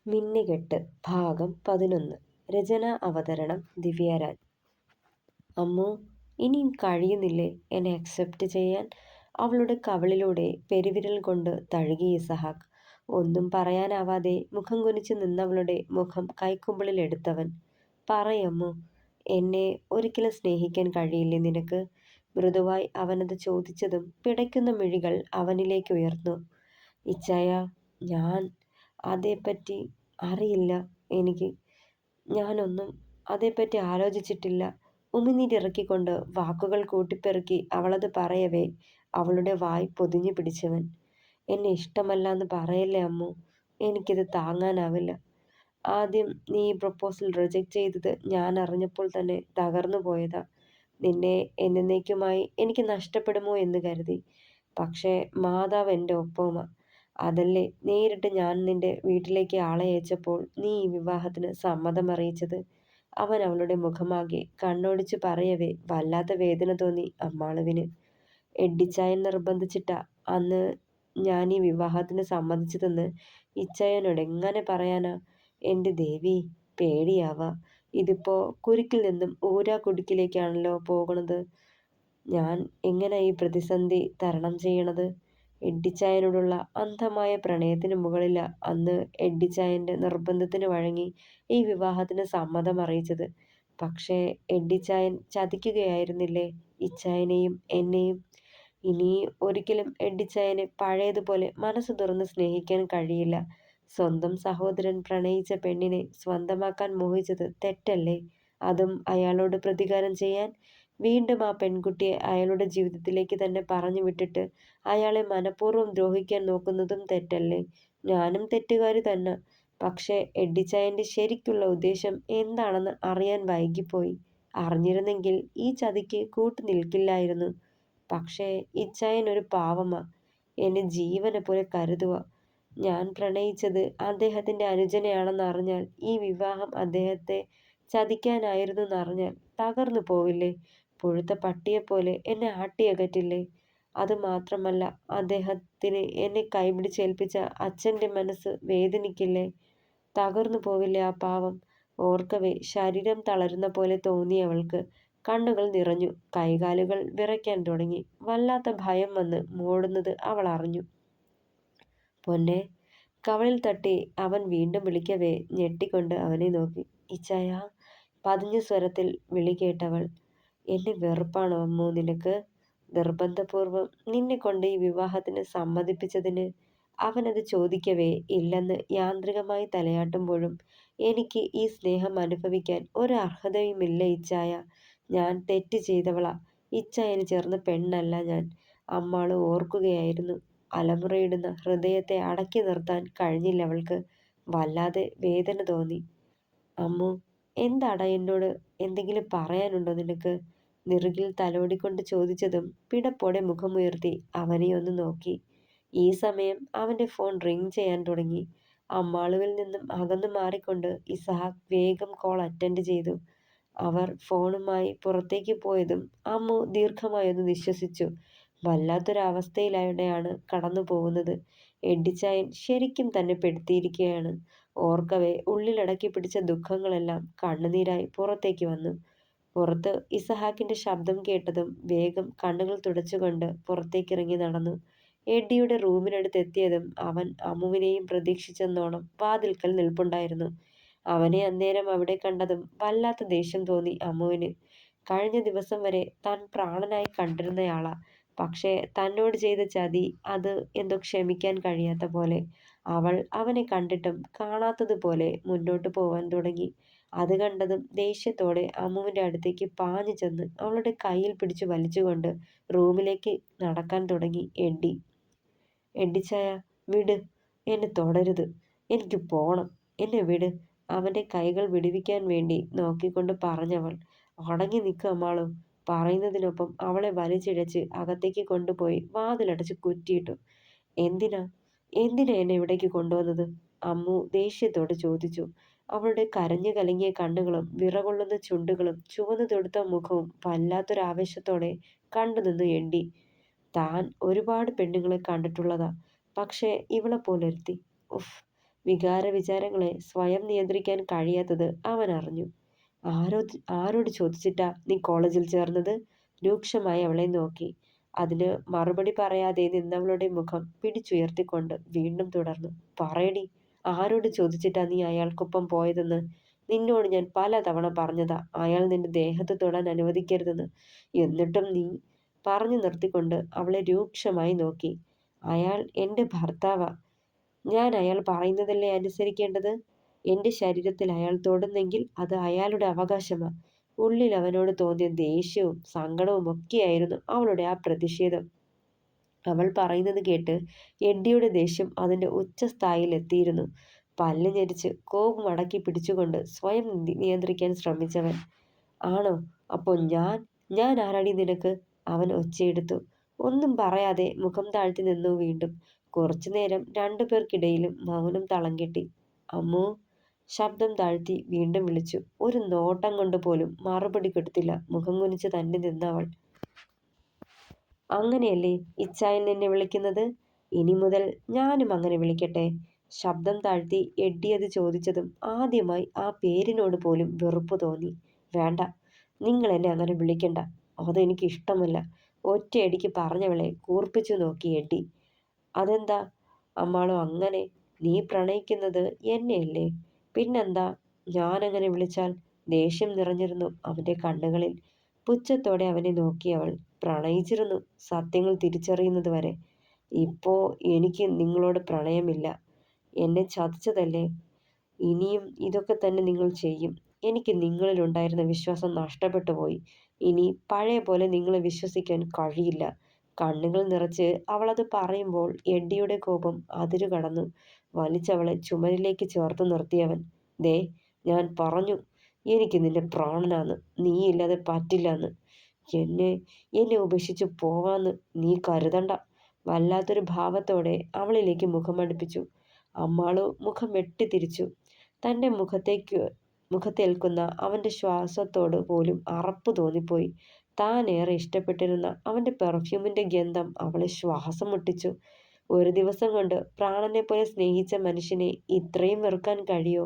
മിന്നുകെട്ട് ഭാഗം 11. രചന അവതരണം ദിവ്യരാജ്. അമ്മോ, ഇനിയും കഴിയുന്നില്ലേ എന്നെ അക്സെപ്റ്റ് ചെയ്യാൻ? അവളുടെ കവിളിലൂടെ പെരുവിരൽ കൊണ്ട് തഴുകി ഇസഹാക്ക്. ഒന്നും പറയാനാവാതെ മുഖം കുനിച്ചു നിന്നവളുടെ മുഖം കൈക്കുമ്പിളിൽ എടുത്തവൻ. പറയമ്മോ, എന്നെ ഒരിക്കലും സ്നേഹിക്കാൻ കഴിയില്ലേ നിനക്ക്? മൃദുവായി അവനത് ചോദിച്ചതും പിടയ്ക്കുന്ന മിഴികൾ അവനിലേക്ക് ഉയർന്നു. ഇച്ചായ, ഞാൻ അതേപ്പറ്റി അറിയില്ല. എനിക്ക് ഞാനൊന്നും അതേപ്പറ്റി ആലോചിച്ചിട്ടില്ല. ഉമിനീരിറക്കിക്കൊണ്ട് വാക്കുകൾ കൂട്ടിപ്പെറുക്കി അവളത് പറയവേ അവളുടെ വായ് പൊതിഞ്ഞു പിടിച്ചവൻ. എന്നെ ഇഷ്ടമല്ലാന്ന് പറയല്ലേ അമ്മു. എനിക്കിത് താങ്ങാനാവില്ല. ആദ്യം നീ ഈ പ്രൊപ്പോസൽ റിജക്റ്റ് ചെയ്തത് ഞാൻ അറിഞ്ഞപ്പോൾ തന്നെ തകർന്നു പോയതാ. നിന്നെ എന്നേക്കുമായി എനിക്ക് നഷ്ടപ്പെടുമോ എന്ന് കരുതി. പക്ഷേ മാതാവ് എൻ്റെ ഒപ്പമാ. അതല്ലേ നേരിട്ട് ഞാൻ നിന്റെ വീട്ടിലേക്ക് ആളെ അയച്ചപ്പോൾ നീ ഈ വിവാഹത്തിന് സമ്മതം അറിയിച്ചത്. അവൻ അവളുടെ മുഖമാകെ കണ്ണോടിച്ചു പറയവേ വല്ലാത്ത വേദന തോന്നി അമ്മാളുവിന്. എഡ്ഡിച്ചായൻ നിർബന്ധിച്ചിട്ടാ അന്ന് ഞാൻ ഈ വിവാഹത്തിന് സമ്മതിച്ചതെന്ന് ഇച്ചായനോട് എങ്ങനെ പറയാനാ? എൻ്റെ ദേവി, പേടിയാവാ. ഇതിപ്പോ കുരുക്കിൽ നിന്നും ഊരാ കുടുക്കിലേക്കാണല്ലോ പോകണത്. ഞാൻ എങ്ങനെ ഈ പ്രതിസന്ധി തരണം ചെയ്യണത്? എഡ്ഡിച്ചായനോടുള്ള അന്ധമായ പ്രണയത്തിന് മുകളിലാ അന്ന് എഡ്ഡിച്ചായൻ്റെ നിർബന്ധത്തിന് വഴങ്ങി ഈ വിവാഹത്തിന് സമ്മതം അറിയിച്ചത്. പക്ഷേ എഡ്ഡിച്ചായൻ ചതിക്കുകയായിരുന്നില്ലേ ഇച്ചായനെയും എന്നെയും? ഇനി ഒരിക്കലും എഡ്ഡിച്ചായനെ പഴയതുപോലെ മനസ്സ് തുറന്ന് സ്നേഹിക്കാൻ കഴിയില്ല. സ്വന്തം സഹോദരൻ പ്രണയിച്ച പെണ്ണിനെ സ്വന്തമാക്കാൻ മോഹിച്ചത് തെറ്റല്ലേ? അതും അയാളോട് പ്രതികാരം ചെയ്യാൻ? വീണ്ടും ആ പെൺകുട്ടിയെ അയാളുടെ ജീവിതത്തിലേക്ക് തന്നെ പറഞ്ഞു വിട്ടിട്ട് അയാളെ മനഃപൂർവ്വം ദ്രോഹിക്കാൻ നോക്കുന്നതും തെറ്റല്ലേ? ഞാനും തെറ്റുകാരി തന്നെ. പക്ഷേ എഡ്ഡിച്ചായൻ്റെ ശരിക്കുള്ള ഉദ്ദേശം എന്താണെന്ന് അറിയാൻ വൈകിപ്പോയി. അറിഞ്ഞിരുന്നെങ്കിൽ ഈ ചതിക്ക് കൂട്ടു നിൽക്കില്ലായിരുന്നു. പക്ഷേ ഇച്ചായൻ ഒരു പാവമാ. എന്നെ ജീവനെ പോലെ കരുതുക. ഞാൻ പ്രണയിച്ചത് അദ്ദേഹത്തിൻ്റെ അനുജനെയാണെന്നറിഞ്ഞാൽ, ഈ വിവാഹം അദ്ദേഹത്തെ ചതിക്കാനായിരുന്നു എന്നറിഞ്ഞാൽ തകർന്നു പോവില്ലേ? പുഴുത്ത പട്ടിയെപ്പോലെ എന്നെ ആട്ടിയകറ്റില്ലേ? അതുമാത്രമല്ല, അദ്ദേഹത്തിന് എന്നെ കൈപിടിച്ചേൽപ്പിച്ച അച്ഛൻ്റെ മനസ്സ് വേദനിക്കില്ലേ? തകർന്നു പോവില്ലേ ആ പാവം? ഓർക്കവേ ശരീരം തളരുന്ന പോലെ തോന്നി അവൾക്ക്. കണ്ണുകൾ നിറഞ്ഞു, കൈകാലുകൾ വിറയ്ക്കാൻ തുടങ്ങി. വല്ലാത്ത ഭയം വന്ന് മൂടുന്നത് അവൾ അറിഞ്ഞു. പൊന്നെ, കവളിൽ തട്ടി അവൻ വീണ്ടും വിളിക്കവേ ഞെട്ടിക്കൊണ്ട് അവനെ നോക്കി. ഇച്ചായ, പതിഞ്ഞ സ്വരത്തിൽ വിളി കേട്ടവൾ. എന്നെ വെറുപ്പാണോ അമ്മു നിനക്ക്? നിർബന്ധപൂർവം നിന്നെ കൊണ്ട് ഈ വിവാഹത്തിന് സമ്മതിപ്പിച്ചതിന്? അവനത് ചോദിക്കവേ ഇല്ലെന്ന് യാന്ത്രികമായി തലയാട്ടുമ്പോഴും, എനിക്ക് ഈ സ്നേഹം അനുഭവിക്കാൻ ഒരു അർഹതയുമില്ല ഇച്ചായ. ഞാൻ തെറ്റ് ചെയ്തവളാ. ഇച്ചായന് ചേർന്ന പെണ്ണല്ല ഞാൻ. അമ്മാള് ഓർക്കുകയായിരുന്നു. അലമുറയിടുന്ന ഹൃദയത്തെ അടക്കി നിർത്താൻ കഴിഞ്ഞില്ല അവൾക്ക്. വല്ലാതെ വേദന തോന്നി. അമ്മു, എന്താടാ എന്നോട് എന്തെങ്കിലും പറയാനുണ്ടോ നിനക്ക്? നെറുകിൽ തലോടിക്കൊണ്ട് ചോദിച്ചതും പിടപ്പോടെ മുഖമുയർത്തി അവനെ ഒന്ന് നോക്കി. ഈ സമയം അവൻ്റെ ഫോൺ റിങ് ചെയ്യാൻ തുടങ്ങി. അമ്മാളുവിൽ നിന്നും അകന്നു മാറിക്കൊണ്ട് ഇസഹാക്ക് വേഗം കോൾ അറ്റൻഡ് ചെയ്തു. അവർ ഫോണുമായി പുറത്തേക്ക് പോയതും അമ്മു ദീർഘമായൊന്ന് നിശ്വസിച്ചു. വല്ലാത്തൊരവസ്ഥയിലൂടെയാണ് കടന്നു പോകുന്നത്. എഡ്ഡിച്ചായൻ ശരിക്കും തന്നെ പെടുത്തിയിരിക്കുകയാണ്. ഓർക്കവേ ഉള്ളിലടക്കി പിടിച്ച ദുഃഖങ്ങളെല്ലാം കണ്ണുനീരായി പുറത്തേക്ക് വന്നു. പുറത്ത് ഇസഹാക്കിന്റെ ശബ്ദം കേട്ടതും വേഗം കണ്ണുകൾ തുടച്ചുകൊണ്ട് പുറത്തേക്കിറങ്ങി നടന്നു. എഡ്ഡിയുടെ റൂമിനടുത്തെത്തിയതും അവൻ അമ്മുവിനെയും പ്രതീക്ഷിച്ചെന്നോണം വാതിൽക്കൽ നിൽപ്പുണ്ടായിരുന്നു. അവനെ അന്നേരം അവിടെ കണ്ടതും വല്ലാത്ത ദേഷ്യം തോന്നി അമ്മുവിന്. കഴിഞ്ഞ ദിവസം വരെ താൻ പ്രാണനായി കണ്ടിരുന്നയാളാ. പക്ഷേ തന്നോട് ചെയ്ത ചതി, അത് എന്തോ ക്ഷമിക്കാൻ കഴിയാത്ത പോലെ. അവൾ അവനെ കണ്ടിട്ടും കാണാത്തതുപോലെ മുന്നോട്ട് പോവാൻ തുടങ്ങി. അത് കണ്ടതും ദേഷ്യത്തോടെ അമ്മുവിൻ്റെ അടുത്തേക്ക് പാഞ്ഞു ചെന്ന് അവളുടെ കയ്യിൽ പിടിച്ചു വലിച്ചുകൊണ്ട് റൂമിലേക്ക് നടക്കാൻ തുടങ്ങി എഡ്ഡി. എഡ്ഡിച്ചായ, വിട്, എന്നെ തൊടരുത്, എനിക്ക് പോണം, എന്നെ വിട്, അവൻ്റെ കൈകൾ വിടുവിക്കാൻ വേണ്ടി നോക്കിക്കൊണ്ട് പറഞ്ഞവൾ. അടങ്ങി നിൽക്കുക അമ്മാളു. പറയുന്നതിനൊപ്പം അവളെ വലിച്ചിഴച്ച് അകത്തേക്ക് കൊണ്ടുപോയി വാതിലടച്ച് കുറ്റിയിട്ടു. എന്തിനാ എന്തിനാ എന്നെ ഇവിടേക്ക് കൊണ്ടുവന്നത്? അമ്മു ദേഷ്യത്തോട് ചോദിച്ചു. അവളുടെ കരഞ്ഞു കലങ്ങിയ കണ്ണുകളും വിറകൊള്ളുന്ന ചുണ്ടുകളും ചുവന്നു തൊടുത്ത മുഖവും വല്ലാത്തൊരാവേശത്തോടെ കണ്ടുനിന്നു എഡ്ഡി. താൻ ഒരുപാട് പെണ്ണുങ്ങളെ കണ്ടിട്ടുള്ളതാ. പക്ഷേ ഇവളെ പോലൊരുത്തി, ഉഫ്, വികാര വിചാരങ്ങളെ സ്വയം നിയന്ത്രിക്കാൻ കഴിയാത്തത് അവൻ അറിഞ്ഞു. ആരോ ആരോട് ചോദിച്ചിട്ടാ നീ കോളേജിൽ ചേർന്നത്? രൂക്ഷമായി അവളെ നോക്കി. അതിന് മറുപടി പറയാതെ നിന്നവളുടെ മുഖം പിടിച്ചുയർത്തിക്കൊണ്ട് വീണ്ടും തുടർന്നു. പറയടി, ആരോട് ചോദിച്ചിട്ടാ നീ അയാൾക്കൊപ്പം പോയതെന്ന്? നിന്നോട് ഞാൻ പലതവണ പറഞ്ഞതാ അയാൾ നിന്റെ ദേഹത്ത് തൊടാൻ അനുവദിക്കരുതെന്ന്. എന്നിട്ടും നീ. പറഞ്ഞു നിർത്തിക്കൊണ്ട് അവളെ രൂക്ഷമായി നോക്കി. അയാൾ എൻ്റെ ഭർത്താവാ. ഞാൻ അയാൾ പറയുന്നതല്ലേ അനുസരിക്കേണ്ടത്? എൻ്റെ ശരീരത്തിൽ അയാൾ തൊടുന്നെങ്കിൽ അത് അയാളുടെ അവകാശമാ. ഉള്ളിൽ അവനോട് തോന്നിയ ദേഷ്യവും സങ്കടവും ഒക്കെയായിരുന്നു അവളുടെ ആ പ്രതിഷേധം. അവൾ പറയുന്നത് കേട്ട് എഡ്ഡിയുടെ ദേഷ്യം അതിൻ്റെ ഉച്ചസ്ഥായിയിൽ എത്തിയിരുന്നു. പല്ല് ഞെരിച്ച് കോപം അടക്കി പിടിച്ചുകൊണ്ട് സ്വയം നിയന്ത്രിക്കാൻ ശ്രമിച്ചവൻ. ആണോ? അപ്പോൾ ഞാൻ ആരാടി നിനക്ക്? അവൻ ഒച്ചയെടുത്തു. ഒന്നും പറയാതെ മുഖം താഴ്ത്തി നിന്നു വീണ്ടും. കുറച്ചുനേരം രണ്ടുപേർക്കിടയിലും മൗനം തളം കെട്ടി. അമ്മു, ശബ്ദം താഴ്ത്തി വീണ്ടും വിളിച്ചു. ഒരു നോട്ടം കൊണ്ട് പോലും മറുപടി കൊടുത്തില്ല. മുഖം കുനിച്ച് തന്നെ നിന്നവൾ. അങ്ങനെയല്ലേ ഇച്ചായൻ എന്നെ വിളിക്കുന്നത്? ഇനി മുതൽ ഞാനും അങ്ങനെ വിളിക്കട്ടെ? ശബ്ദം താഴ്ത്തി എഡ്ഡി അത് ചോദിച്ചതും ആദ്യമായി ആ പേരിനോട് പോലും വെറുപ്പ് തോന്നി. വേണ്ട, നിങ്ങൾ എന്നെ അങ്ങനെ വിളിക്കണ്ട. അതെനിക്ക് ഇഷ്ടമല്ല. ഒറ്റയടിക്ക് പറഞ്ഞവളെ കൂർപ്പിച്ചു നോക്കി എഡ്ഡി. അതെന്താ അമ്മാളോ അങ്ങനെ? നീ പ്രണയിക്കുന്നത് എന്നെയല്ലേ? പിന്നെന്താ ഞാനങ്ങനെ വിളിച്ചാൽ? ദേഷ്യം നിറഞ്ഞിരുന്നു അവൻ്റെ കണ്ണുകളിൽ. പുച്ഛത്തോടെ അവനെ നോക്കിയവൾ. പ്രണയിച്ചിരുന്നു, സത്യങ്ങൾ തിരിച്ചറിയുന്നത് വരെ. ഇപ്പോ എനിക്ക് നിങ്ങളോട് പ്രണയമില്ല. എന്നെ ചതിച്ചതല്ലേ? ഇനിയും ഇതൊക്കെ തന്നെ നിങ്ങൾ ചെയ്യും. എനിക്ക് നിങ്ങളിലുണ്ടായിരുന്ന വിശ്വാസം നഷ്ടപ്പെട്ടു പോയി. ഇനി പഴയ പോലെ നിങ്ങളെ വിശ്വസിക്കാൻ കഴിയില്ല. കണ്ണുകൾ നിറച്ച് അവളത് പറയുമ്പോൾ എഡ്ഡിയുടെ കോപം അതിരു കടന്നു. വലിച്ചവളെ ചുമരിലേക്ക് ചേർത്ത് നിർത്തിയവൻ. ദേ, ഞാൻ പറഞ്ഞു, എനിക്ക് നിന്റെ പ്രാണനാന്ന്. നീയില്ലാതെ പറ്റില്ലാന്ന്. എന്നെ എന്നെ ഉപേക്ഷിച്ച് പോവാന്ന് നീ കരുതണ്ട. വല്ലാത്തൊരു ഭാവത്തോടെ അവളിലേക്ക് മുഖമടുപ്പിച്ചു. അമ്മാളു മുഖം വെട്ടിത്തിരിച്ചു. തൻ്റെ മുഖത്തേൽക്കുന്ന അവൻ്റെ ശ്വാസത്തോട് പോലും അറപ്പ് തോന്നിപ്പോയി. താൻ ഏറെ ഇഷ്ടപ്പെട്ടിരുന്ന അവൻ്റെ പെർഫ്യൂമിൻ്റെ ഗന്ധം അവളെ ശ്വാസം മുട്ടിച്ചു. ഒരു ദിവസം കൊണ്ട് പ്രാണനെ പോലെ സ്നേഹിച്ച മനുഷ്യനെ ഇത്രയും വെറുക്കാൻ കഴിയോ?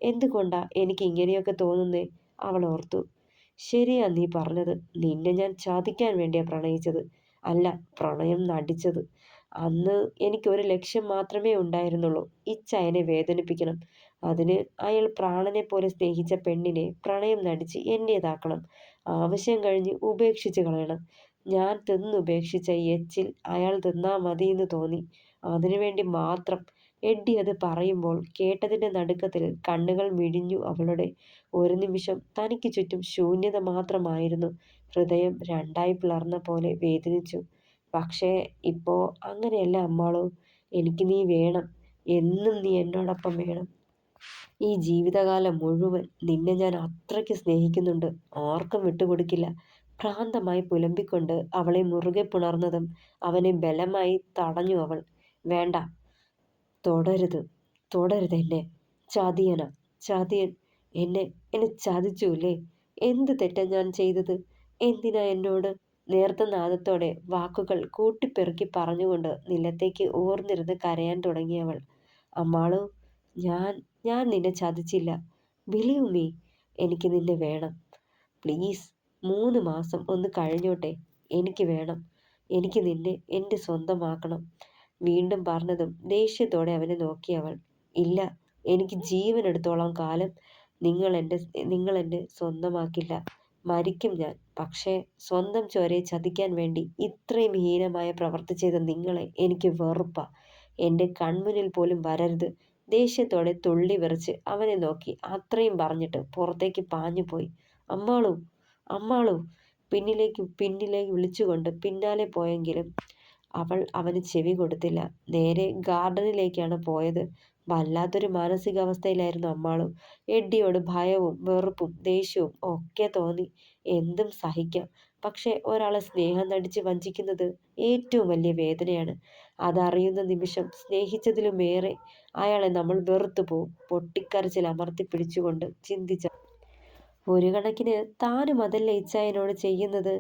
എന്തുകൊണ്ടാ എനിക്ക് ഇങ്ങനെയൊക്കെ തോന്നുന്നേ? അവൾ ഓർത്തു. ശരിയാ നീ പറഞ്ഞത്. നിന്നെ ഞാൻ ചതിക്കാൻ വേണ്ടിയാ പ്രണയിച്ചത്, അല്ല പ്രണയം നടിച്ചത്. അന്ന് എനിക്കൊരു ലക്ഷ്യം മാത്രമേ ഉണ്ടായിരുന്നുള്ളൂ, ഇച്ചായനെ വേദനിപ്പിക്കണം. അതിന് അയാൾ പ്രാണനെ പോലെ സ്നേഹിച്ച പെണ്ണിനെ പ്രണയം നടിച്ച് എൻ്റേതാക്കണം. ആവശ്യം കഴിഞ്ഞ് ഉപേക്ഷിച്ച് കളയണം. ഞാൻ തിന്നുപേക്ഷിച്ച എച്ചിൽ അയാൾ തിന്നാ മതിയെന്ന് തോന്നി. അതിനുവേണ്ടി മാത്രം. എഡ്ഡി അത് പറയുമ്പോൾ കേട്ടതിൻ്റെ നടുക്കത്തിൽ കണ്ണുകൾ മിഴിഞ്ഞു അവളുടെ. ഒരു നിമിഷം തനിക്ക് ചുറ്റും ശൂന്യത മാത്രമായിരുന്നു. ഹൃദയം രണ്ടായി പിളർന്ന പോലെ വേദനിച്ചു. പക്ഷേ ഇപ്പോ അങ്ങനെയല്ല അമ്മാളോ. എനിക്ക് നീ വേണം. എന്നും നീ എന്നോടൊപ്പം വേണം. ഈ ജീവിതകാലം മുഴുവൻ നിന്നെ ഞാൻ അത്രയ്ക്ക് സ്നേഹിക്കുന്നുണ്ട്. ആർക്കും വിട്ടുകൊടുക്കില്ല. ഭ്രാന്തമായി പുലമ്പിക്കൊണ്ട് അവളെ മുറുകെ പുണർന്നതും അവനെ ബലമായി തടഞ്ഞു അവൾ. വേണ്ട, തൊടരുത്, തൊടരുത് എന്നെ. ചതിയന, ചതിയൻ. എന്നെ എന്നെ ചതിച്ചൂല്ലേ? എന്ത് തെറ്റാ ഞാൻ ചെയ്തത്? എന്തിനാ എന്നോട്? നേർത്ത നാദത്തോടെ വാക്കുകൾ കൂട്ടിപ്പെറുക്കി പറഞ്ഞുകൊണ്ട് നിലത്തേക്ക് ഊർന്നിരുന്ന് കരയാൻ തുടങ്ങിയവൾ. അമ്മാളു, ഞാൻ ഞാൻ നിന്നെ ചതിച്ചില്ല. Believe me. എനിക്ക് നിന്നെ വേണം. പ്ലീസ്, 3 മാസം ഒന്ന് കഴിഞ്ഞോട്ടെ. എനിക്ക് വേണം. എനിക്ക് നിന്നെ എൻ്റെ സ്വന്തമാക്കണം. വീണ്ടും പറഞ്ഞതും ദേഷ്യത്തോടെ അവനെ നോക്കിയവൾ. ഇല്ല, എനിക്ക് ജീവനെടുത്തോളം കാലം നിങ്ങൾ എൻ്റെ സ്വന്തമാക്കില്ല. മരിക്കും ഞാൻ. പക്ഷേ സ്വന്തം ചോരയെ ചതിക്കാൻ വേണ്ടി ഇത്രയും ഹീനമായ പ്രവൃത്തി ചെയ്ത നിങ്ങളെ എനിക്ക് വെറുപ്പാ. എൻ്റെ കൺമുന്നിൽ പോലും വരരുത്. ദേഷ്യത്തോടെ തുള്ളി വിറച്ച് അവനെ നോക്കി. അത്രയും പറഞ്ഞിട്ട് പുറത്തേക്ക് പാഞ്ഞുപോയി. അമ്മാളു, അമ്മാളു, പിന്നിലേക്ക് വിളിച്ചുകൊണ്ട് പിന്നാലെ പോയെങ്കിലും അവൾ അവന് ചെവി കൊടുത്തില്ല. നേരെ ഗാർഡനിലേക്കാണ് പോയത്. വല്ലാത്തൊരു മാനസികാവസ്ഥയിലായിരുന്നു അമ്മാളു. എഡ്ഡിയോട് ഭയവും വെറുപ്പും ദേഷ്യവും ഒക്കെ തോന്നി. എന്തും സഹിക്കാം. പക്ഷെ ഒരാളെ സ്നേഹം നടിച്ച് വഞ്ചിക്കുന്നത് ഏറ്റവും വലിയ വേദനയാണ്. അതറിയുന്ന നിമിഷം സ്നേഹിച്ചതിലുമേറെ അയാളെ നമ്മൾ വെറുത്തു പോവും. പൊട്ടിക്കരച്ചിൽ അമർത്തി പിടിച്ചുകൊണ്ട് ചിന്തിച്ച ഒരു കണക്കിന് താനും അതല്ലേ ഇച്ചായനോട് ചെയ്യുന്നത്?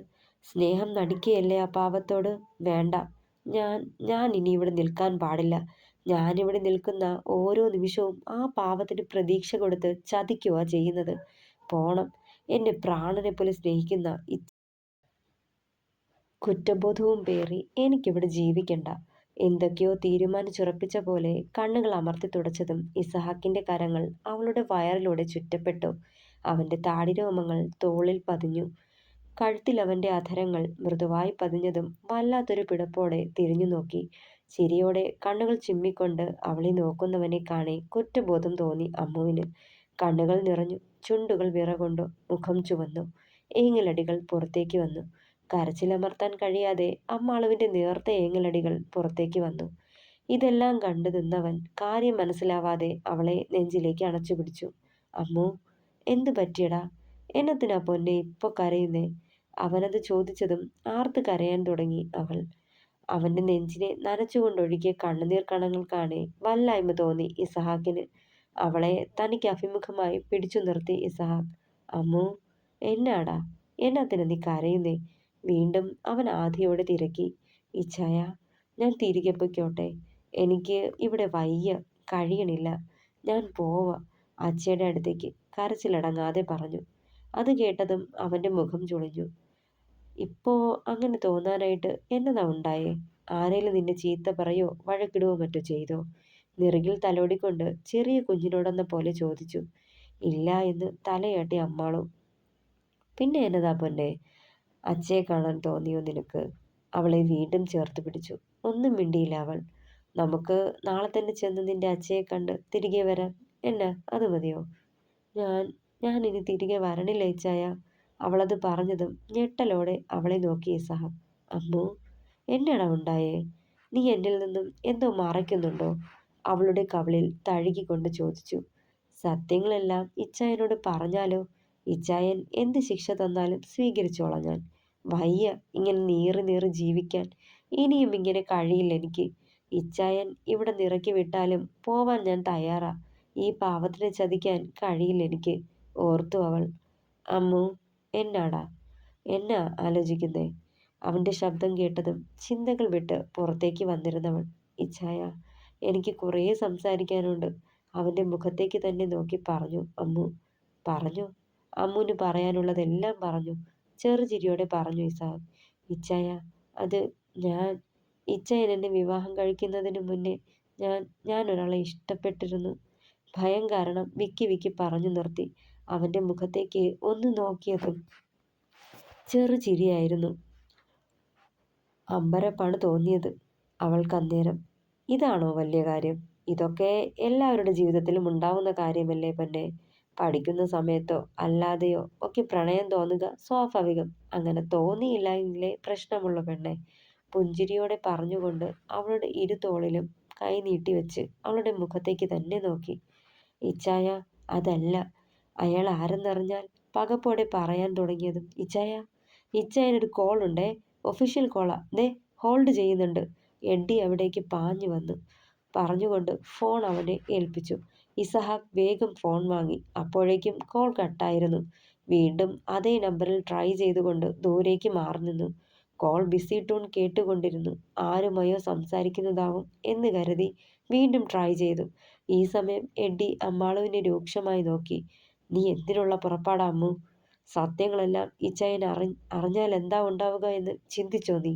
സ്നേഹം നടിക്കുകയല്ലേ ആ പാവത്തോട്? വേണ്ട, ഞാൻ ഞാൻ ഇനി ഇവിടെ നിൽക്കാൻ പാടില്ല. ഞാനിവിടെ നിൽക്കുന്ന ഓരോ നിമിഷവും ആ പാവത്തിന് പ്രതീക്ഷ കൊടുത്ത് ചതിക്കുക ചെയ്യുന്നത്. പോണം. എന്നെ പ്രാണനെ പോലെ സ്നേഹിക്കുന്ന കുറ്റബോധവും പേറി എനിക്കിവിടെ ജീവിക്കണ്ട. എന്തൊക്കെയോ തീരുമാനിച്ചുറപ്പിച്ച പോലെ കണ്ണുകൾ അമർത്തി തുടച്ചതും ഇസഹാക്കിന്റെ കരങ്ങൾ അവളുടെ വയറിലൂടെ ചുറ്റപ്പെട്ടു. അവന്റെ താടിരോമങ്ങൾ തോളിൽ പതിഞ്ഞു. കഴുത്തിൽ അവന്റെ അധരങ്ങൾ മൃദുവായി പതിഞ്ഞതും വല്ലാത്തൊരു പിടപ്പോടെ തിരിഞ്ഞു നോക്കി. ചിരിയോടെ കണ്ണുകൾ ചിമ്മിക്കൊണ്ട് അവളെ നോക്കുന്നവനെ കാണെ കുറ്റബോധം തോന്നി അമ്മുവിന്. കണ്ണുകൾ നിറഞ്ഞു, ചുണ്ടുകൾ വിറകൊണ്ടു, മുഖം ചുവന്നു, ഏങ്ങലടികൾ പുറത്തേക്ക് വന്നു. കരച്ചിലമർത്താൻ കഴിയാതെ അമ്മാളുവിന്റെ നേർത്ത ഏങ്ങലടികൾ പുറത്തേക്ക് വന്നു. ഇതെല്ലാം കണ്ടു നിന്നവൻ കാര്യം മനസ്സിലാവാതെ അവളെ നെഞ്ചിലേക്ക് അണച്ചുപിടിച്ചു. അമ്മു, എന്തു പറ്റിയടാ? എന്നത്തിനാ പൊന്നെ ഇപ്പൊ കരയുന്നേ? അവനത് ചോദിച്ചതും ആർത്ത് കരയാൻ തുടങ്ങി അവൾ. അവന്റെ നെഞ്ചിനെ നനച്ചുകൊണ്ടൊഴുകിയ കണ്ണുനീർ കണങ്ങൾ കാണെ വല്ലായ്മ തോന്നി ഇസഹാക്കിന്. അവളെ തനിക്ക് അഭിമുഖമായി പിടിച്ചു നിർത്തി ഇസഹാക്ക്. അമ്മു, എന്നാടാ? എന്നത്തിനാ നീ കരയുന്നേ? വീണ്ടും അവൻ ആധിയോടെ തിരക്കി. ഇച്ഛായ, ഞാൻ തിരികെ പൊയ്ക്കോട്ടെ. എനിക്ക് ഇവിടെ വയ്യ, കഴിയണില്ല. ഞാൻ പോവാ. അച്ഛയുടെ അടുത്തേക്ക് കരച്ചിലടങ്ങാതെ പറഞ്ഞു. അത് കേട്ടതും അവന്റെ മുഖം ചുളിഞ്ഞു. ഇപ്പോ അങ്ങനെ തോന്നാനായിട്ട് എന്നതാ ഉണ്ടായേ? ആരേലും നിന്നെ ചീത്ത പറയോ വഴക്കിടുവോ മറ്റോ ചെയ്തോ? നെറുകിൽ തലോടിക്കൊണ്ട് ചെറിയ കുഞ്ഞിനോടെന്ന പോലെ ചോദിച്ചു. ഇല്ല എന്ന് തലയാട്ടി അമ്മാളു. പിന്നെ എന്നതാ പൊന്നെ? അച്ഛയെ കാണാൻ തോന്നിയോ നിനക്ക്? അവളെ വീണ്ടും ചേർത്ത് പിടിച്ചു. ഒന്നും മിണ്ടിയില്ല അവൾ. നമുക്ക് നാളെ തന്നെ ചെന്ന് നിന്റെ അച്ഛയെ കണ്ട് തിരികെ വരാം. എന്നാ, അത് മതിയോ? ഞാൻ ഞാൻ ഇനി തിരികെ വരണില്ല ഇച്ചായ. അവളത് പറഞ്ഞതും ഞെട്ടലോടെ അവളെ നോക്കി ഇസഹാക്ക്. അമ്മു, എന്നാടാ ഉണ്ടായേ? നീ എന്നിൽ നിന്നും എന്തോ മറയ്ക്കുന്നുണ്ടോ? അവളുടെ കവിളിൽ തഴുകിക്കൊണ്ട് ചോദിച്ചു. സത്യങ്ങളെല്ലാം ഇച്ചായനോട് പറഞ്ഞാലോ? ഇച്ചായൻ എന്ത് ശിക്ഷ തന്നാലും സ്വീകരിച്ചോളാം ഞാൻ. വയ്യ ഇങ്ങനെ നീറി നീറി ജീവിക്കാൻ. ഇനിയും ഇങ്ങനെ കഴിയില്ല എനിക്ക്. ഇച്ചായൻ ഇവിടെ നിറക്കി വിട്ടാലും പോവാൻ ഞാൻ തയ്യാറാ. ഈ പാവത്തിനെ ചതിക്കാൻ കഴിയില്ല എനിക്ക്, ഓർത്തു അവൾ. അമ്മു, എന്നാടാ? എന്നാ ആലോചിക്കുന്നേ? അവന്റെ ശബ്ദം കേട്ടതും ചിന്തകൾ വിട്ട് പുറത്തേക്ക് വന്നിരുന്നവൾ. ഇച്ഛായ, എനിക്ക് കുറേ സംസാരിക്കാനുണ്ട്. അവന്റെ മുഖത്തേക്ക് തന്നെ നോക്കി പറഞ്ഞു അമ്മു. പറഞ്ഞു. അമ്മുവിന് പറയാനുള്ളതെല്ലാം പറഞ്ഞു. ചെറുചിരിയോടെ പറഞ്ഞു ഇസഹാക്ക്. ഇച്ഛായ, അത് ഞാൻ ഇച്ഛയൻ എന്നെ വിവാഹം കഴിക്കുന്നതിന് മുന്നേ ഞാൻ ഒരാളെ ഇഷ്ടപ്പെട്ടിരുന്നു. ഭയം കാരണം വിക്കി വിക്കി പറഞ്ഞു നിർത്തി. അവന്റെ മുഖത്തേക്ക് ഒന്ന് നോക്കിയതും ചെറുചിരിയായിരുന്നു അമ്പരപ്പാണ് തോന്നിയത് അവൾക്കന്നേരം. ഇതാണോ വലിയ കാര്യം? ഇതൊക്കെ എല്ലാവരുടെ ജീവിതത്തിലും ഉണ്ടാവുന്ന കാര്യമല്ലേ പൊന്നെ? പഠിക്കുന്ന സമയത്തോ അല്ലാതെയോ ഒക്കെ പ്രണയം തോന്നുക സ്വാഭാവികം. അങ്ങനെ തോന്നിയില്ല എങ്കിലേ പ്രശ്നമുള്ള പെണ്ണെ. പുഞ്ചിരിയോടെ പറഞ്ഞുകൊണ്ട് അവളുടെ ഇരുതോളിലും കൈ നീട്ടിവെച്ച് അവളുടെ മുഖത്തേക്ക് തന്നെ നോക്കി. ഇച്ചായ, അതല്ല. അയാൾ ആരെന്നറിഞ്ഞാൽ പകപ്പോടെ പറയാൻ തുടങ്ങിയതും ഇച്ചായനൊരു കോൾ ഉണ്ടേ. ഒഫീഷ്യൽ കോളാ. ദേ ഹോൾഡ് ചെയ്യുന്നുണ്ട്. എഡ്ഡി അവിടേക്ക് പാഞ്ഞു വന്നു പറഞ്ഞുകൊണ്ട് ഫോൺ അവനെ ഏൽപ്പിച്ചു. ഇസഹാക്ക് വേഗം ഫോൺ വാങ്ങി. അപ്പോഴേക്കും കോൾ കട്ടായിരുന്നു. വീണ്ടും അതേ നമ്പറിൽ ട്രൈ ചെയ്തുകൊണ്ട് ദൂരേക്ക് മാറി നിന്നു. കോൾ ബിസി ടൂൺ കേട്ടുകൊണ്ടിരുന്നു. ആരുമായോ സംസാരിക്കുന്നതാവും എന്ന് കരുതി വീണ്ടും ട്രൈ ചെയ്തു. ഈ സമയം എഡ്ഡി അമ്മാളുവിനെ രൂക്ഷമായി നോക്കി. നീ എന്തിനുള്ള പുറപ്പാടാ അമ്മു? സത്യങ്ങളെല്ലാം ഇച്ചായൻ അറിഞ്ഞാൽ എന്താ ഉണ്ടാവുക എന്ന് ചിന്തിച്ചോ നീ?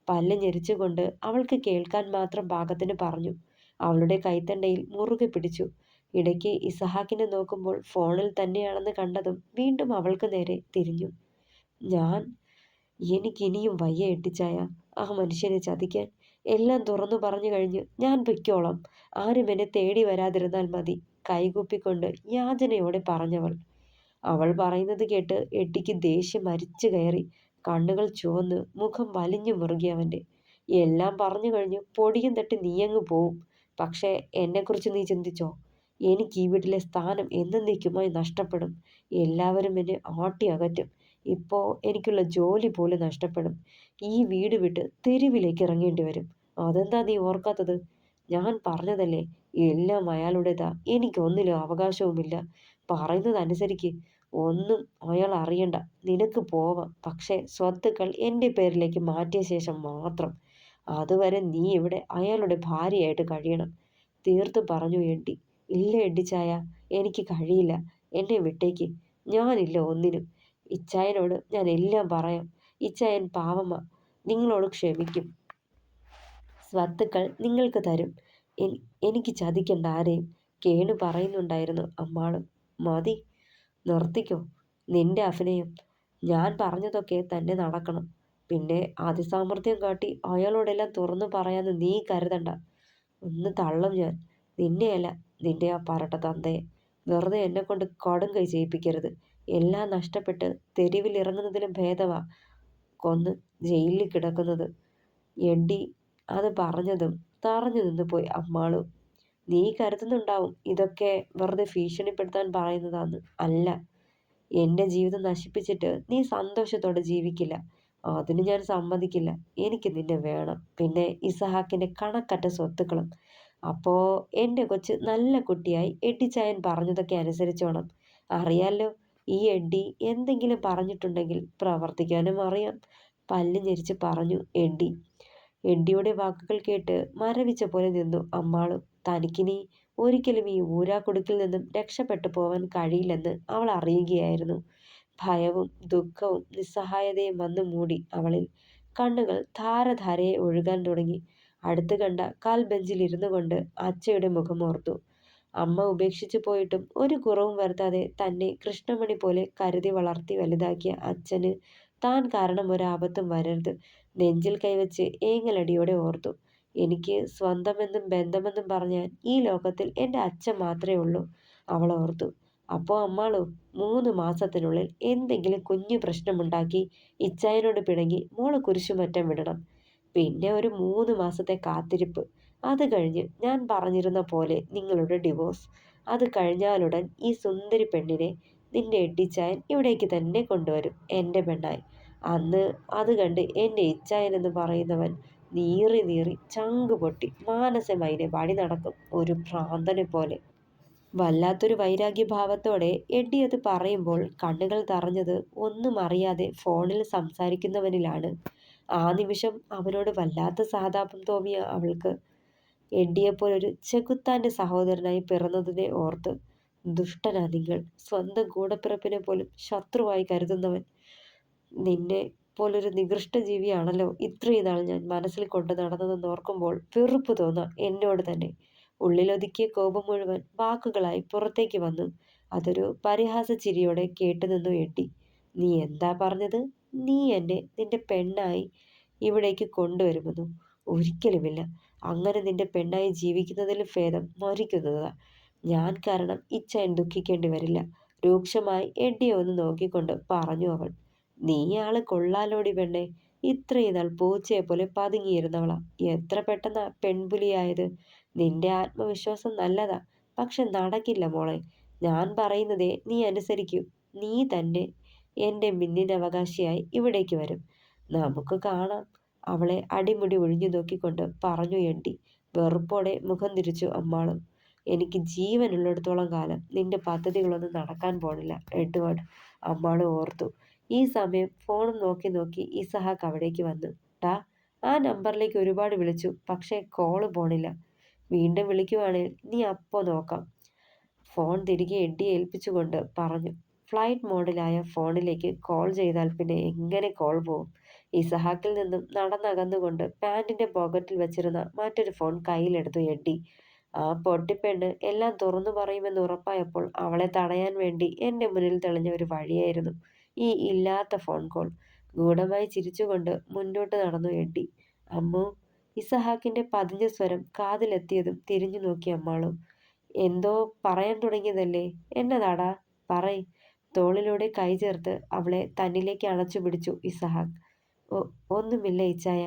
പല്ല് ഞെരിച്ചുകൊണ്ട് അവൾക്ക് കേൾക്കാൻ മാത്രം പാകത്തിന് പറഞ്ഞു. അവളുടെ കൈത്തണ്ടയിൽ മുറുകെ പിടിച്ചു. ഇടയ്ക്ക് ഇസഹാക്കിനെ നോക്കുമ്പോൾ ഫോണിൽ തന്നെയാണെന്ന് കണ്ടതും വീണ്ടും അവൾക്ക് നേരെ തിരിഞ്ഞു. എനിക്കിനിയും വയ്യ എട്ടിച്ചായ ആ മനുഷ്യനെ ചതിക്കാൻ. എല്ലാം തുറന്നു പറഞ്ഞു കഴിഞ്ഞ് ഞാൻ പൊയ്ക്കോളാം. ആരും എന്നെ തേടി വരാതിരുന്നാൽ മതി, കൈകൂപ്പിക്കൊണ്ട് യാചനയോടെ പറഞ്ഞവൾ. അവൾ പറയുന്നത് കേട്ട് എട്ടിക്ക് ദേഷ്യം അരിച്ചു കയറി. കണ്ണുകൾ ചുവന്ന് മുഖം വലിഞ്ഞു മുറുകി അവൻ്റെ. എല്ലാം പറഞ്ഞു കഴിഞ്ഞു പൊടിയും തട്ടി നീയങ്ങ് പോവും. പക്ഷേ എന്നെക്കുറിച്ച് നീ ചിന്തിച്ചോ? എനിക്ക് ഈ വീട്ടിലെ സ്ഥാനം എന്നേക്കുമായി നഷ്ടപ്പെടും. എല്ലാവരും എന്നെ ആട്ടി അകറ്റും. ഇപ്പോൾ എനിക്കുള്ള ജോലി പോലും നഷ്ടപ്പെടും. ഈ വീട് വിട്ട് തെരുവിലേക്ക് ഇറങ്ങേണ്ടി വരും. അതെന്താ നീ ഓർക്കാത്തത്? ഞാൻ പറഞ്ഞതല്ലേ, എല്ലാം അയാളുടേതാ. എനിക്കൊന്നിലും അവകാശവുമില്ല. പറയുന്നത് അനുസരിക്ക്. ഒന്നും അയാൾ അറിയണ്ട. നിനക്ക് പോവാം. പക്ഷേ സ്വത്തുക്കൾ എൻ്റെ പേരിലേക്ക് മാറ്റിയ ശേഷം മാത്രം. അതുവരെ നീ ഇവിടെ അയാളുടെ ഭാര്യയായിട്ട് കഴിയണം. തീർത്തു പറഞ്ഞു എഡ്ഡി. ഇല്ല എഡ്ഡിച്ചായ, എനിക്ക് കഴിയില്ല. എന്നെ വിട്ടേക്ക്. ഞാനില്ല ഒന്നിനും. ഇച്ചായനോട് ഞാൻ എല്ലാം പറയാം. ഇച്ചായൻ പാവമാ, നിങ്ങളോട് ക്ഷമിക്കും. സ്വത്തുക്കൾ നിങ്ങൾക്ക് തരും. എനിക്ക് ചതിക്കണ്ട ആരെയും. കേണു പറയുന്നുണ്ടായിരുന്നു അമ്മാളും. മതി, നിർത്തിക്കോ നിന്റെ അഭിനയം. ഞാൻ പറഞ്ഞതൊക്കെ തന്നെ നടക്കണം. പിന്നെ അതിസാമർഥ്യം കാട്ടി അയാളോടെല്ലാം തുറന്നു പറയാന്ന് നീ കരുതണ്ട. ഒന്ന് തള്ളും ഞാൻ. നിന്നെയല്ല, നിന്റെ ആ പറട്ട തന്തയെ. വെറുതെ എന്നെ കൊണ്ട് കടും കൈ ചെയ്യിപ്പിക്കരുത്. എല്ലാം നഷ്ടപ്പെട്ട് തെരുവിലിറങ്ങുന്നതിലും ഭേദമാ കൊന്ന് ജയിലിൽ കിടക്കുന്നത്. എഡ്ഡി അത് പറഞ്ഞതും തറഞ്ഞു നിന്ന് പോയി അമ്മാളു. നീ കരുതുന്നുണ്ടാവും ഇതൊക്കെ വെറുതെ ഭീഷണിപ്പെടുത്താൻ പറയുന്നതാന്ന്. അല്ല, എൻ്റെ ജീവിതം നശിപ്പിച്ചിട്ട് നീ സന്തോഷത്തോടെ ജീവിക്കില്ല. അതിന് ഞാൻ സമ്മതിക്കില്ല. എനിക്ക് നിന്നെ വേണം. പിന്നെ ഇസഹാക്കിൻ്റെ കണക്കറ്റ സ്വത്തുക്കളും. അപ്പോ എൻ്റെ കൊച്ച് നല്ല കുട്ടിയായി എഡ്ഡിച്ചായൻ പറഞ്ഞതൊക്കെ അനുസരിച്ചോണം. അറിയാലോ, ഈ എഡ്ഡി എന്തെങ്കിലും പറഞ്ഞിട്ടുണ്ടെങ്കിൽ പ്രവർത്തിക്കാനും അറിയാം. പല്ല് ഞെരിച്ച് പറഞ്ഞു എഡ്ഡി. എഡ്ഡിയുടെ വാക്കുകൾ കേട്ട് മരവിച്ച പോലെ നിന്നു അമ്മാളും. തനിക്കിനി ഒരിക്കലും ഈ ഊരാക്കുടുക്കിൽ നിന്നും രക്ഷപ്പെട്ടു പോവാൻ കഴിയില്ലെന്ന് അവൾ അറിയുകയായിരുന്നു. ഭയവും ദുഃഖവും നിസ്സഹായതയും വന്നു മൂടി അവളിൽ. കണ്ണുകൾ ധാരധാരയെ ഒഴുകാൻ തുടങ്ങി. അടുത്ത് കണ്ട കാൽബെഞ്ചിൽ ഇരുന്നു കൊണ്ട് അച്ചയുടെ മുഖമോർത്തു. അമ്മ ഉപേക്ഷിച്ചു പോയിട്ടും ഒരു കുറവും വരുത്താതെ തന്നെ കൃഷ്ണമണി പോലെ കരുതി വളർത്തി വലുതാക്കിയ അച്ഛന് താൻ കാരണം ഒരാപത്തും വരരുത്. നെഞ്ചിൽ കൈവച്ച് ഏങ്ങലടിയോടെ ഓർത്തു. എനിക്ക് സ്വന്തമെന്നും ബന്ധമെന്നും പറഞ്ഞാൽ ഈ ലോകത്തിൽ എൻ്റെ അച്ഛൻ മാത്രമേ ഉള്ളൂ. അവൾ ഓർത്തു. അപ്പോൾ അമ്മാളു 3 മാസത്തിനുള്ളിൽ എന്തെങ്കിലും കുഞ്ഞു പ്രശ്നമുണ്ടാക്കി ഇച്ചായനോട് പിണങ്ങി മോള് കുരിശുമറ്റം വിടണം. പിന്നെ ഒരു 3 മാസത്തെ കാത്തിരിപ്പ്. അത് കഴിഞ്ഞ് ഞാൻ പറഞ്ഞിരുന്ന പോലെ നിങ്ങളുടെ ഡിവോഴ്സ്. അത് കഴിഞ്ഞാലുടൻ ഈ സുന്ദരി പെണ്ണിനെ നിന്റെ എഡ്ഡിച്ചായൻ ഇവിടേക്ക് തന്നെ കൊണ്ടുവരും, എൻ്റെ പെണ്ണായി. അന്ന് അത് കണ്ട് എൻ്റെ ഇച്ചായൻ എന്ന് പറയുന്നവൻ നീറി നീറി ചങ്ക് പൊട്ടി മാനസമൈനെ വഴി നടക്കും, ഒരു ഭ്രാന്തനെ പോലെ. വല്ലാത്തൊരു വൈരാഗ്യഭാവത്തോടെ എഡ്ഡി അത് പറയുമ്പോൾ കണ്ണുകൾ തറഞ്ഞത് ഒന്നും അറിയാതെ ഫോണിൽ സംസാരിക്കുന്നവനിലാണ്. ആ നിമിഷം അവനോട് വല്ലാത്ത സഹതാപം തോന്നിയ അവൾക്ക്. എഡ്ഡിയെപ്പോലൊരു ചെകുത്താന്റെ സഹോദരനായി പിറന്നതിനെ ഓർത്ത്. ദുഷ്ടനാ നിങ്ങൾ, സ്വന്തം കൂടപ്പിറപ്പിനെ പോലും ശത്രുവായി കരുതുന്നവൻ. നിന്നെ പോലൊരു നികൃഷ്ട ജീവിയാണല്ലോ ഇത്രയും നാൾ ഞാൻ മനസ്സിൽ കൊണ്ട് നടന്നതെന്ന് ഓർക്കുമ്പോൾ വെറുപ്പ് തോന്നാം എന്നോട് തന്നെ. ഉള്ളിലൊതുക്കിയ കോപം മുഴുവൻ വാക്കുകളായി പുറത്തേക്ക് വന്നു. അതൊരു പരിഹാസ ചിരിയോടെ കേട്ടുനിന്നു എഡ്ഡി. നീ എന്താ പറഞ്ഞത്? നീ എന്നെ നിന്റെ പെണ്ണായി ഇവിടേക്ക് കൊണ്ടുവരുമെന്നോ? ഒരിക്കലുമില്ല. അങ്ങനെ നിന്റെ പെണ്ണായി ജീവിക്കുന്നതിലും ഭേദം മരിക്കുന്നതാ. ഞാൻ കാരണം ഇച്ചായൻ ദുഃഖിക്കേണ്ടി വരില്ല. രൂക്ഷമായി എഡ്ഡിയെ ഒന്ന് നോക്കിക്കൊണ്ട് പറഞ്ഞു അവൾ. നീ ആള് കൊള്ളാലോടി പെണ്ണെ. ഇത്രയും നാൾ പൂച്ചയെപ്പോലെ പതുങ്ങിയിരുന്നവളാ എത്ര പെട്ടെന്നാ പെൺപുലിയായത്. നിന്റെ ആത്മവിശ്വാസം നല്ലതാ, പക്ഷെ നടക്കില്ല മോളെ. ഞാൻ പറയുന്നതേ നീ അനുസരിക്കൂ. നീ തന്നെ എൻ്റെ മിന്നിനവകാശിയായി ഇവിടേക്ക് വരും. നമുക്ക് കാണാം. അവളെ അടിമുടി ഒഴിഞ്ഞു നോക്കിക്കൊണ്ട് പറഞ്ഞു എഡ്ഡി. വെറുപ്പോടെ മുഖം തിരിച്ചു അമ്മാളും. എനിക്ക് ജീവനുള്ളിടത്തോളം കാലം നിന്റെ പദ്ധതികളൊന്നും നടക്കാൻ പോണില്ല എഡ്വേർഡ്, അമ്മാളും ഓർത്തു. ഈ സമയം ഫോണും നോക്കി നോക്കി ഇസഹാക്ക് അവിടേക്ക് വന്നു. ടാ, ആ നമ്പറിലേക്ക് ഒരുപാട് വിളിച്ചു, പക്ഷേ കോള് പോണില്ല. വീണ്ടും വിളിക്കുവാണെങ്കിൽ നീ അപ്പോൾ നോക്കാം. ഫോൺ തിരികെ എഡ്ഡിയെ ഏൽപ്പിച്ചുകൊണ്ട് പറഞ്ഞു. ഫ്ലൈറ്റ് മോഡിലായ ഫോണിലേക്ക് കോൾ ചെയ്താൽ പിന്നെ എങ്ങനെ കോൾ പോവും? ഇസഹാക്കിൽ നിന്നും നടന്നകന്നുകൊണ്ട് പാൻറ്റിന്റെ പോക്കറ്റിൽ വെച്ചിരുന്ന മറ്റൊരു ഫോൺ കയ്യിലെടുത്തു എഡ്ഡി. ആ പൊട്ടിപ്പെണ്ണ് എല്ലാം തുറന്നു പറയുമെന്ന് ഉറപ്പായപ്പോൾ അവളെ തടയാൻ വേണ്ടി എൻ്റെ മുന്നിൽ തെളിഞ്ഞ ഒരു വഴിയായിരുന്നു ഈ ഇല്ലാത്ത ഫോൺ കോൾ. ഗൂഢമായി ചിരിച്ചുകൊണ്ട് മുന്നോട്ട് നടന്നു എഡ്ഡി. അമ്മു. ഇസഹാക്കിന്റെ പതിഞ്ഞ സ്വരം കാതിലെത്തിയതും തിരിഞ്ഞു നോക്കി അമ്മാളും. എന്തോ പറയാൻ തുടങ്ങിയതല്ലേ? എന്നതാടാ? പറയ്. തോളിലൂടെ കൈ ചേർത്ത് അവളെ തന്നിലേക്ക് അണച്ചു പിടിച്ചു ഇസഹാക്ക്. ഒന്നുമില്ല ഇച്ചായ.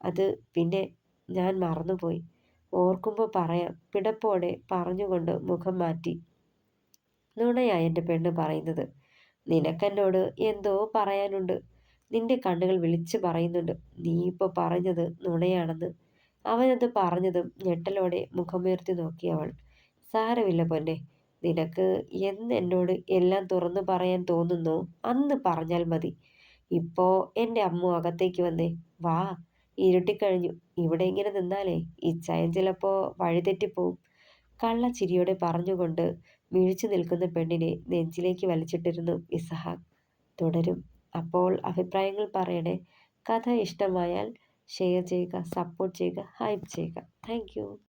അത് പിന്നെ ഞാൻ മറന്നുപോയി. ഓർക്കുമ്പോൾ പറയാം, പിടപ്പോടെ പറഞ്ഞുകൊണ്ട് മുഖം മാറ്റി. നുണയാ എൻ്റെ പെണ്ണ് പറയുന്നത്. നിനക്കെന്നോട് എന്തോ പറയാനുണ്ട്. നിന്റെ കണ്ണുകൾ വിളിച്ചു പറയുന്നുണ്ട് നീ ഇപ്പോൾ പറഞ്ഞത് നുണയാണെന്ന്. അവനത് പറഞ്ഞതും ഞെട്ടലോടെ മുഖമുയർത്തി നോക്കി അവൾ. സാരമില്ല പൊന്നെ. നിനക്ക് എന്ന് എന്നോട് എല്ലാം തുറന്നു പറയാൻ തോന്നുന്നോ അന്ന് പറഞ്ഞാൽ മതി. ഇപ്പോ എൻ്റെ അമ്മു അകത്തേക്ക് വന്നേ. വാ, ഇരുട്ടിക്കഴിഞ്ഞു. ഇവിടെ ഇങ്ങനെ നിന്നാലേ ഇച്ചായൻ ചിലപ്പോ വഴിതെറ്റിപ്പോവും. കള്ളച്ചിരിയോടെ പറഞ്ഞുകൊണ്ട് മിഴിച്ചു നിൽക്കുന്ന പെണ്ണിനെ നെഞ്ചിലേക്ക് വലിച്ചിട്ടിരുന്നു ഇസഹാക്ക്. തുടരും. അപ്പോൾ അഭിപ്രായങ്ങൾ പറയണേ. കഥ ഇഷ്ടമായാൽ ഷെയർ ചെയ്യുക, സപ്പോർട്ട് ചെയ്യുക, ഹൈപ്പ് ചെയ്യുക. Thank you.